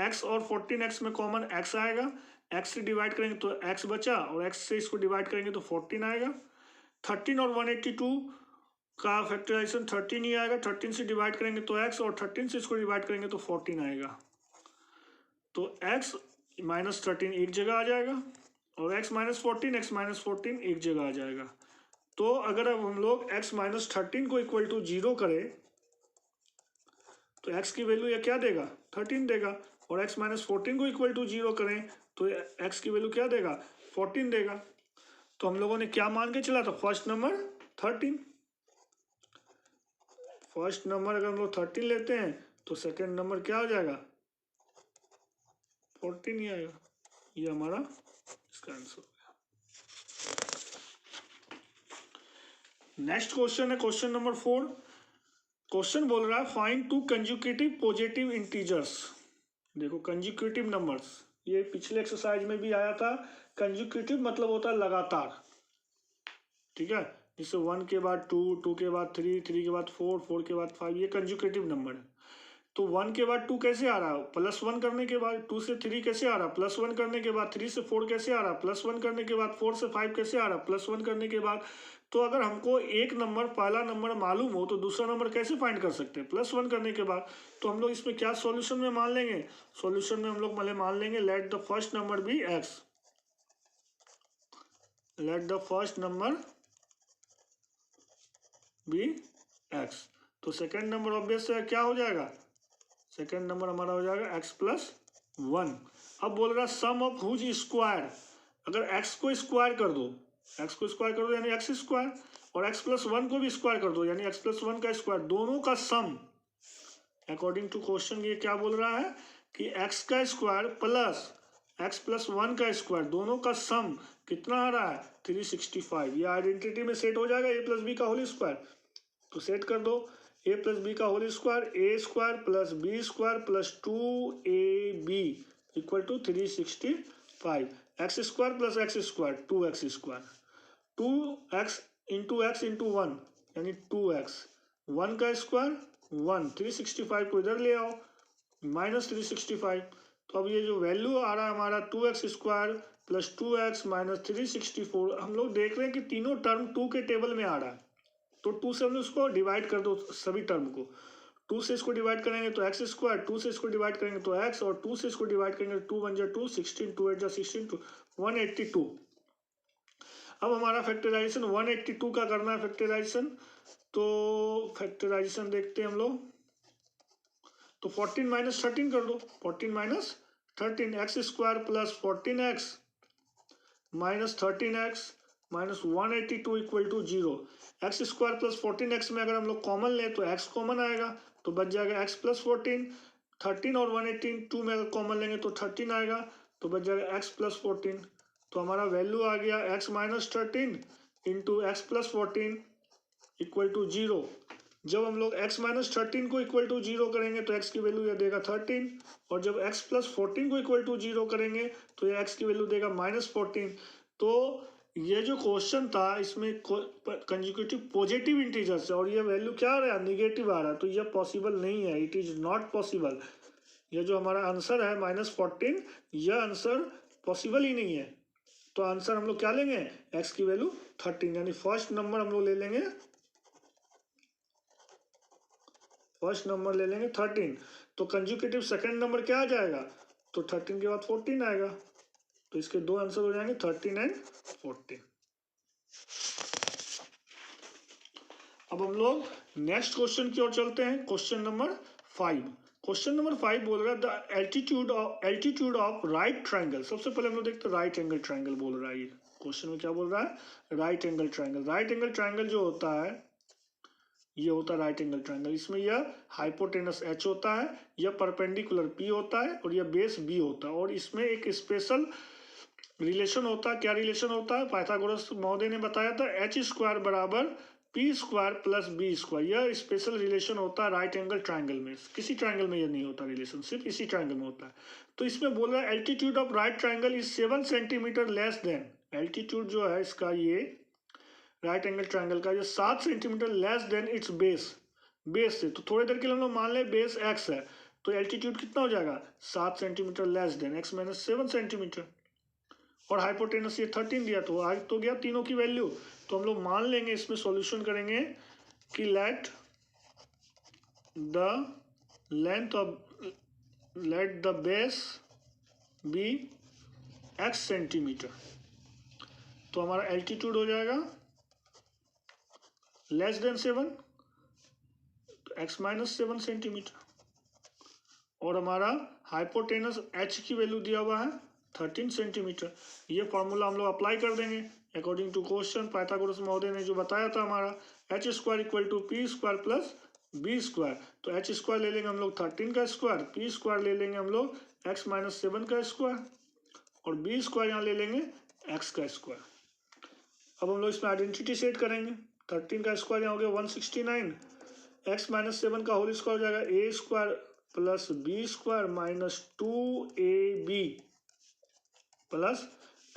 x और 14x में कॉमन x आएगा, x से डिवाइड करेंगे तो x बचा, और x से इसको डिवाइड करेंगे तो 14 आएगा। 13 और 182 का फैक्टराइजेशन 13 ही आएगा, 13 से डिवाइड करेंगे तो x, और 13 से इसको डिवाइड करेंगे तो 14 आएगा। तो x माइनस 13 एक जगह आ जाएगा, और x माइनस 14 एक जगह आ जाएगा। तो अगर अब हम लोग x माइनस 13 को इक्वल टू 0 करें तो x की वैल्यू ये क्या देगा 13 देगा, और x माइनस 14 को इक्वल टू 0 करें तो x की वैल्यू क्या देगा 14 देगा। तो हम लोगों ने क्या मान के चला था, फर्स्ट नंबर 13, फर्स्ट नंबर अगर हम लोग 13 लेते हैं तो सेकेंड नंबर क्या हो जाएगा 14 ही आएगा। ये हमारा इसका आंसर हो गया। नेक्स्ट क्वेश्चन है क्वेश्चन नंबर 4। क्वेश्चन बोल रहा है फाइंड 2 कंज्यूकेटिव पॉजिटिव इंटीजर्स। देखो कंज्यूकेटिव नंबर्स, ये पिछले एक्सरसाइज में भी आया था। कंज्यूकेटिव मतलब होता है लगातार, ठीक है, जैसे 1 के बाद 2, 2 के बाद 3, 3 के बाद 4, 4 के बाद 5, ये कंज्यूकेटिव नंबर है। तो 1 के बाद 2 कैसे आ रहा है, +1 करने के बाद 2 से 3 कैसे आ रहा, +1 करने के बाद 3 से 4 कैसे आ रहा, +1 करने के बाद 4 से 5 कैसे आ रहा, +1 करने के बाद। तो अगर हमको एक नंबर पहला नंबर मालूम हो तो दूसरा नंबर कैसे फाइंड कर सकते हैं, +1 करने के बाद। तो हम लोग इसमें क्या सॉल्यूशन में मान लेंगे, सॉल्यूशन में हम लोग पहले मान लेंगे let the first number be x, let the first number be x. तो सेकेंड नंबर ऑब्वियस है क्या हो जाएगा, सेकेंड नंबर हमारा हो जाएगा x प्लस 1। अब बोल रहा सम ऑफ हुज स्क्वायर, अगर x को स्क्वायर कर दो, x को स्क्वायर कर दो यानी x स्क्वायर, और x प्लस 1 को भी स्क्वायर कर दो यानी x प्लस 1 का स्क्वायर, दोनों का सम। अकॉर्डिंग टू क्वेश्चन ये क्या बोल रहा है कि x का स्क्वायर प्लस x प्लस 1 का स्क्वायर, दोनों का सम कितना आ रहा है 365। ये आइडेंटिटी में सेट हो जाएगा, a प्लस बी का होल स्क्वायर। तो सेट कर दो, a प्लस बी का whole square, A square plus B square plus 2ab equal to 365, x square plus x square 2x square, 2x into x into 1 यानी 2x, 1 का square 1, 365 को इधर ले आओ माइनस 365। तो अब ये जो वैल्यू आ रहा है हमारा 2x square plus 2x minus 364, हम लोग देख रहे हैं कि तीनों टर्म 2 के टेबल में आ रहा है। तो 2 से हम लोग उसको डिवाइड कर दो, सभी टर्म को 2 से इसको डिवाइड करेंगे तो एक्स स्क्वायर, 2 से इसको डिवाइड करेंगे तो x, और 2 से इसको डिवाइड करेंगे 2 1 जा 2, 16 2 8 जा 16 182। अब हमारा फैक्टराइजेशन 182 का करना है फैक्टराइजेशन, तो फैक्टराइजेशन देखते हैं हम लोग। तो 14 माइनस 13 कर दो, 14 minus 13, x square plus 14x minus 13x minus 182 equal to 0। X square plus 14x में अगर हम लोग कॉमन लें तो x कॉमन आएगा, तो बच जाएगा x प्लस 14, 13 और 182 में अगर कॉमन लेंगे तो 13 आएगा, तो बच जाएगा x प्लस 14। तो हमारा वैल्यू आ गया x minus 13 into x plus 14 equal to 0। जब हम लोग x माइनस 13 को इक्वल टू 0 करेंगे तो x की वैल्यू यह देगा 13, और जब x प्लस 14 को इक्वल टू 0 करेंगे तो ये x की वैल्यू देगा माइनस 14। तो ये जो क्वेश्चन था इसमें कंजुगेटिव पॉजिटिव इंटीजर्स है और ये वैल्यू क्या आ रहा है, निगेटिव आ रहा है, तो यह पॉसिबल नहीं है, इट इज नॉट पॉसिबल। ये जो हमारा आंसर है माइनस 14, यह आंसर पॉसिबल ही नहीं है। तो आंसर हम लोग क्या लेंगे, x की वैल्यू 13, यानी फर्स्ट नंबर हम लोग ले लेंगे, फर्स्ट नंबर ले लेंगे 13। तो कंजुगेटिव सेकंड नंबर क्या आ जाएगा, तो 13 के बाद 14 आएगा, तो इसके दो आंसर हो जाएंगे 13 एंड 14। अब हम लोग नेक्स्ट क्वेश्चन की ओर चलते हैं, क्वेश्चन नंबर 5। क्वेश्चन नंबर 5 बोल रहा है the altitude of right triangle. सबसे पहले हम लोग देखते हैं राइट एंगल ट्राइंगल बोल रहा है, ये क्वेश्चन में क्या बोल रहा है, right angle triangle. Right angle triangle जो होता है ये होता है राइट एंगल ट्राइंगल, इसमें यह हाइपोटेनस h होता है, यह परपेंडिकुलर p होता है और यह बेस b होता है, और इसमें एक स्पेशल रिलेशन होता है। क्या रिलेशन होता है, पाइथागोरस महोदय ने बताया था, h स्क्वायर बराबर p square plus b square. यह स्पेशल रिलेशन होता है राइट एंगल ट्राइंगल में, किसी ट्राइंगल में यह नहीं होता रिलेशन, सिर्फ इसी ट्राइंगल में होता है। तो इसमें बोल रहा है altitude of right triangle is 7 centimetre less than, altitude जो है इसका ये राइट एंगल ट्राइंगल का, ये 7 centimetre less than it's base, base से। तो थोड़ी देर के लिए हम लोग मान लें बेस x है, तो एल्टीट्यूड कितना हो जाएगा 7 centimetre less than x minus 7 centimetre, और हाइपोटेनस ये 13 दिया, तो आ तो गया तीनों की वैल्यू। तो हम लोग मान लेंगे, इसमें सॉल्यूशन करेंगे कि let the base be x centimetre. तो हमारा एल्टीट्यूड हो जाएगा लेस देन 7, तो x माइनस 7 सेंटीमीटर, और हमारा हाइपोटेनस h की वैल्यू दिया हुआ है 13 सेंटीमीटर। ये फॉर्मूला हम लोग अप्लाई कर देंगे अकॉर्डिंग टू क्वेश्चन, पाइथागोरस महोदय ने जो बताया था हमारा, h square equal to p square plus b square. तो h स्क्वायर ले लेंगे हम लोग 13 का स्क्वायर, p स्क्वायर ले लेंगे हम लोग x माइनस 7 का स्क्वायर, और b स्क्वायर यहाँ ले लेंगे x का स्क्वायर। अब हम लोग इसमें आइडेंटिटी सेट करेंगे, 13 का स्क्वायर यहाँ हो गया 169, x माइनस 7 का होल स्क्वायर हो जाएगा a square plus b square minus 2ab plus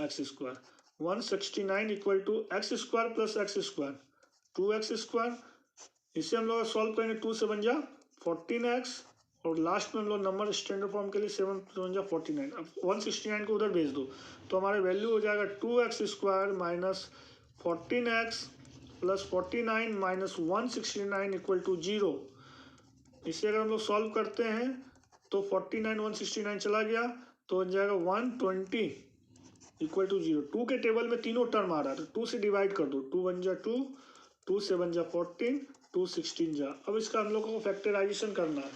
x square. 169 equal to x square plus x square 2x square, इसे हम लोग सॉल्व करेंगे, 2 से बन जा 14x, और लास्ट में हम लोग नंबर स्टैंडर्ड फॉर्म के लिए 7 से बन जा 49। अब 169 को उधर भेज दो, तो हमारे वैल्यू हो जाएगा 2x square minus 14x plus 49 minus 169 equal to 0। इसे अगर हम लोग सॉल्व करते हैं तो 49 169 चला गया, तो बन जाएगा 120 इक्वल टू 0। 2 के टेबल में तीनों टर्म आ रहा है, तो 2 से डिवाइड कर दो, 2 बन जा 2, 2 से बन जा 14, 2 16 जा। अब इसका हम लोग को फैक्टराइजेशन करना है,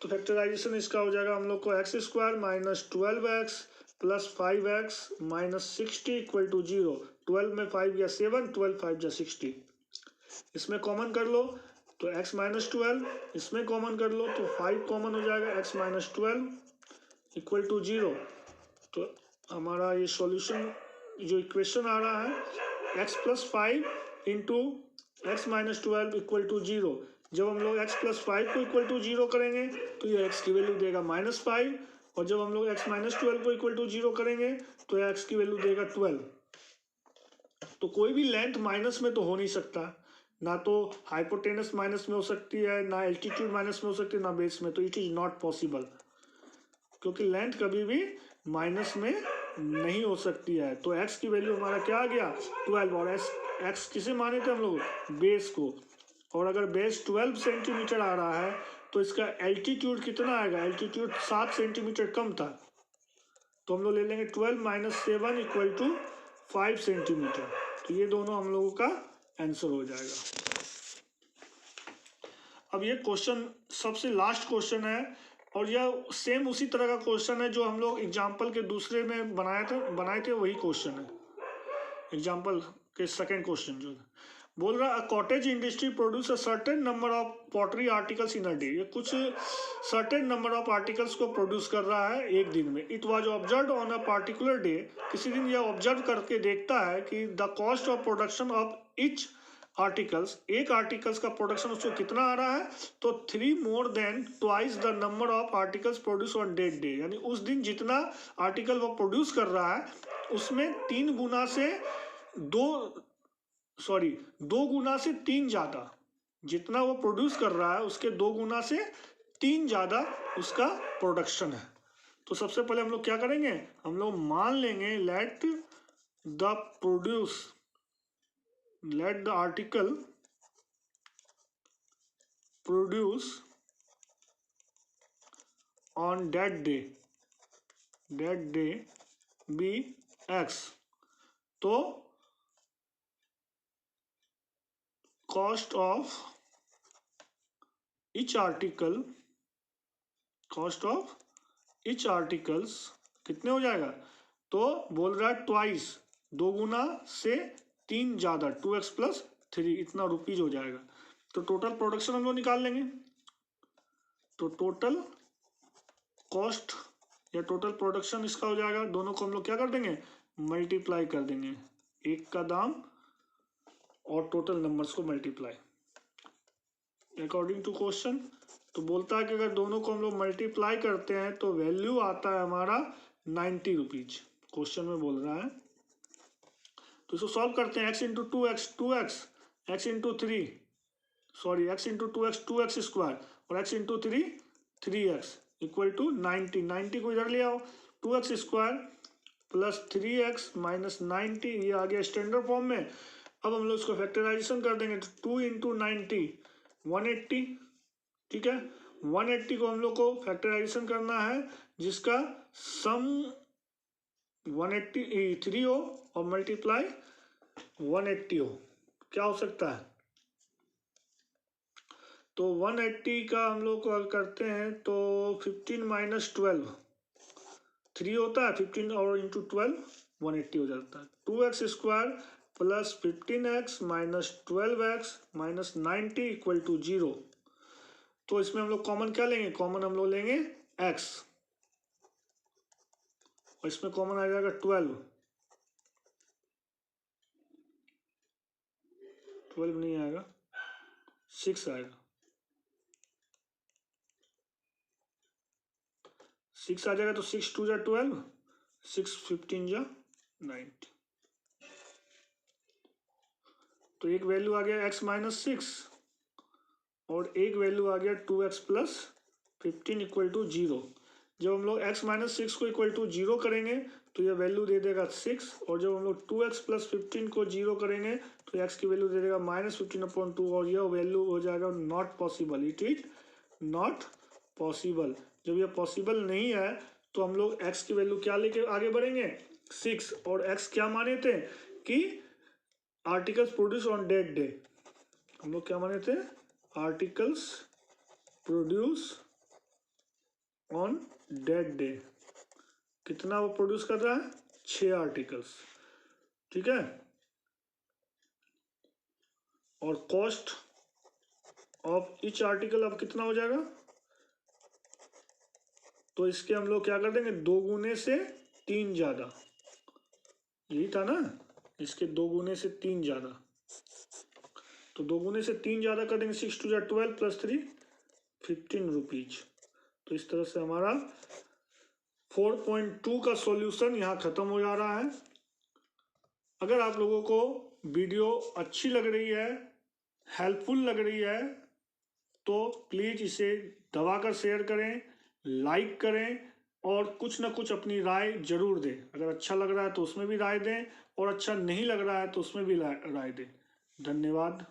तो फैक्टराइजेशन इसका हो जाएगा हम लोग को x square minus 12x plus 5x minus 60 equal to 0। 12 में 5 या 7, 12 5 या 60, इसमें कॉमन कर लो तो x माइनस 12, इसमें कॉमन कर लो तो 5 कॉमन हो जाएगा, x माइनस 12 इक्वल टू 0। तो हमारा ये सॉल्यूशन जो इक्वेशन आ रहा है x plus 5 into x minus 12 equal to 0। जब हम लोग x प्लस 5 को इक्वल टू 0 करेंगे तो ये x की वैल्यू देगा माइनस 5, और जब हम लोग x माइनस 12 को इक्वल टू 0 करेंगे तो ये x की वैल्यू देगा 12। तो कोई भी लेंथ माइनस में तो हो नहीं सकता, ना तो हाइपोटेनस माइनस में हो सकती है, ना एल्टीट्यूड माइनस में हो सकती है, ना बेस में, तो इट इज नॉट पॉसिबल, क्योंकि लेंथ कभी भी माइनस में नहीं हो सकती है। तो x की वैल्यू हमारा क्या आ गया 12, और x किसे माने थे हम लोग, बेस को, और अगर बेस 12 सेंटीमीटर आ रहा है तो इसका एल्टीट्यूड कितना आएगा, एल्टीट्यूड 7 सेंटीमीटर कम था, तो हम लोग ले लेंगे 12 माइनस 7 इक्वल टू 5 सेंटीमीटर। तो ये दोनों हम लोगों का आंसर हो जाएगा। अब ये क्वेश्चन सबसे लास्ट क्वेश्चन है, और यह सेम उसी तरह का क्वेश्चन है जो हम लोग एग्जाम्पल के दूसरे में बनाए थे वही क्वेश्चन है। एग्जाम्पल के सेकंड क्वेश्चन जो बोल रहा है a cottage industry produce a certain number of pottery articles in a day. ये कुछ सर्टेन नंबर ऑफ आर्टिकल्स को प्रोड्यूस कर रहा है एक दिन में। It was observe on a particular day, किसी दिन यह ऑब्जर्व करके देखता है कि the cost of production of each articles, एक आर्टिकल्स का प्रोडक्शन उसको कितना आ रहा है, तो 3 more than twice the number of articles produce on that day, यानी उस दिन जितना आर्टिकल वो प्रोड्यूस कर रहा है उसमें 3 गुना से 2 गुना से 3 ज़्यादा, जितना वो प्रोड्यूस कर रहा है उसके 2 गुना से 3 ज़्यादा उसका प्रोडक्शन है। तो सबसे पहले हम लोग क्या करेंगे, हम लोग मान लेंगे let the article produce on that day be x, तो कॉस्ट ऑफ ईच आर्टिकल्स कितने हो जाएगा, तो बोल रहा है ट्वाइस, 2 गुना से 3 ज़्यादा, 2x + 3 इतना रुपीज हो जाएगा। तो टोटल प्रोडक्शन हम लोग निकाल लेंगे, तो टोटल कॉस्ट या टोटल प्रोडक्शन इसका हो जाएगा, दोनों को हम लोग क्या कर देंगे, मल्टीप्लाई कर देंगे, एक का दाम और टोटल नंबर्स को मल्टीप्लाई अकॉर्डिंग टू क्वेश्चन। तो बोलता है कि अगर दोनों को हम लोग मल्टीप्लाई करते हैं तो वैल्यू आता है हमारा 90 रुपीज, क्वेश्चन में बोल रहा है। तो इसको सॉल्व करते हैं, x into 2x 2x, x into 3 sorry x into 2x 2x square और x into 3 3x equal to 90, 90 को इधर ले आओ, 2x square plus 3x minus 90, ये आ गया स्टैंडर्ड फॉर्म में। अब हम लोग इसको फैक्टराइजेशन कर देंगे, तो 2 इंटू 90 180, ठीक है, 180 को हम लोग को फैक्टराइजेशन करना है जिसका सम 183 हो और मल्टीप्लाई 180 हो, क्या हो सकता है, तो 180 का हम लोग को करते हैं तो 15 माइनस 12 3 होता है, 15 और इंटू 12 180 हो जाता है, 2x square plus 15x minus 12x minus 90 equal to 0। तो इसमें हम लोग कॉमन क्या लेंगे, कॉमन हम लोग लेंगे x, और इसमें कॉमन आ जाएगा 12 नहीं आएगा, 6 आएगा, 6 आ जाएगा, तो 6 2 जा 12, 6 15 जा 90, तो एक वैल्यू आ गया x माइनस 6 और एक वैल्यू आ गया 2x प्लस 15 इक्वल टू 0। जब हम लोग x माइनस 6 को इक्वल टू 0 करेंगे तो ये वैल्यू दे देगा 6, और जब हम लोग 2x प्लस 15 को 0 करेंगे तो x की वैल्यू दे देगा -15/2, और यह वैल्यू हो जाएगा not possible, it is not possible. जब यह पॉसिबल नहीं है तो हम लोग x की वैल्यू क्या लेके आगे बढ़ेंगे, 6, और x क्या माने थे कि articles produce on that day, हम लोग क्या माने थे, articles produce on that day, कितना वो प्रोड्यूस कर रहा है, 6 आर्टिकल्स, ठीक है, और कॉस्ट ऑफ ईच आर्टिकल अब कितना हो जाएगा, तो इसके हम लोग क्या कर देंगे, 2 गुने से 3 ज़्यादा, यही था ना, इसके 2 गुने से 3 ज़्यादा, तो 2 गुने से 3 ज़्यादा कर देंगे, 6 2 जा 12 प्लस 3 15 रुपीज। तो इस तरह से हमारा 4.2 का सॉल्यूशन यहाँ ख़त्म हो जा रहा है। अगर आप लोगों को वीडियो अच्छी लग रही है, हेल्पफुल लग रही है, तो प्लीज़ इसे दबाकर शेयर करें, लाइक करें और कुछ ना कुछ अपनी राय जरूर दें। अगर अच्छा लग रहा है तो उसमें भी राय दें, और अच्छा नहीं लग रहा है तो उसमें भी राय दें। धन्यवाद।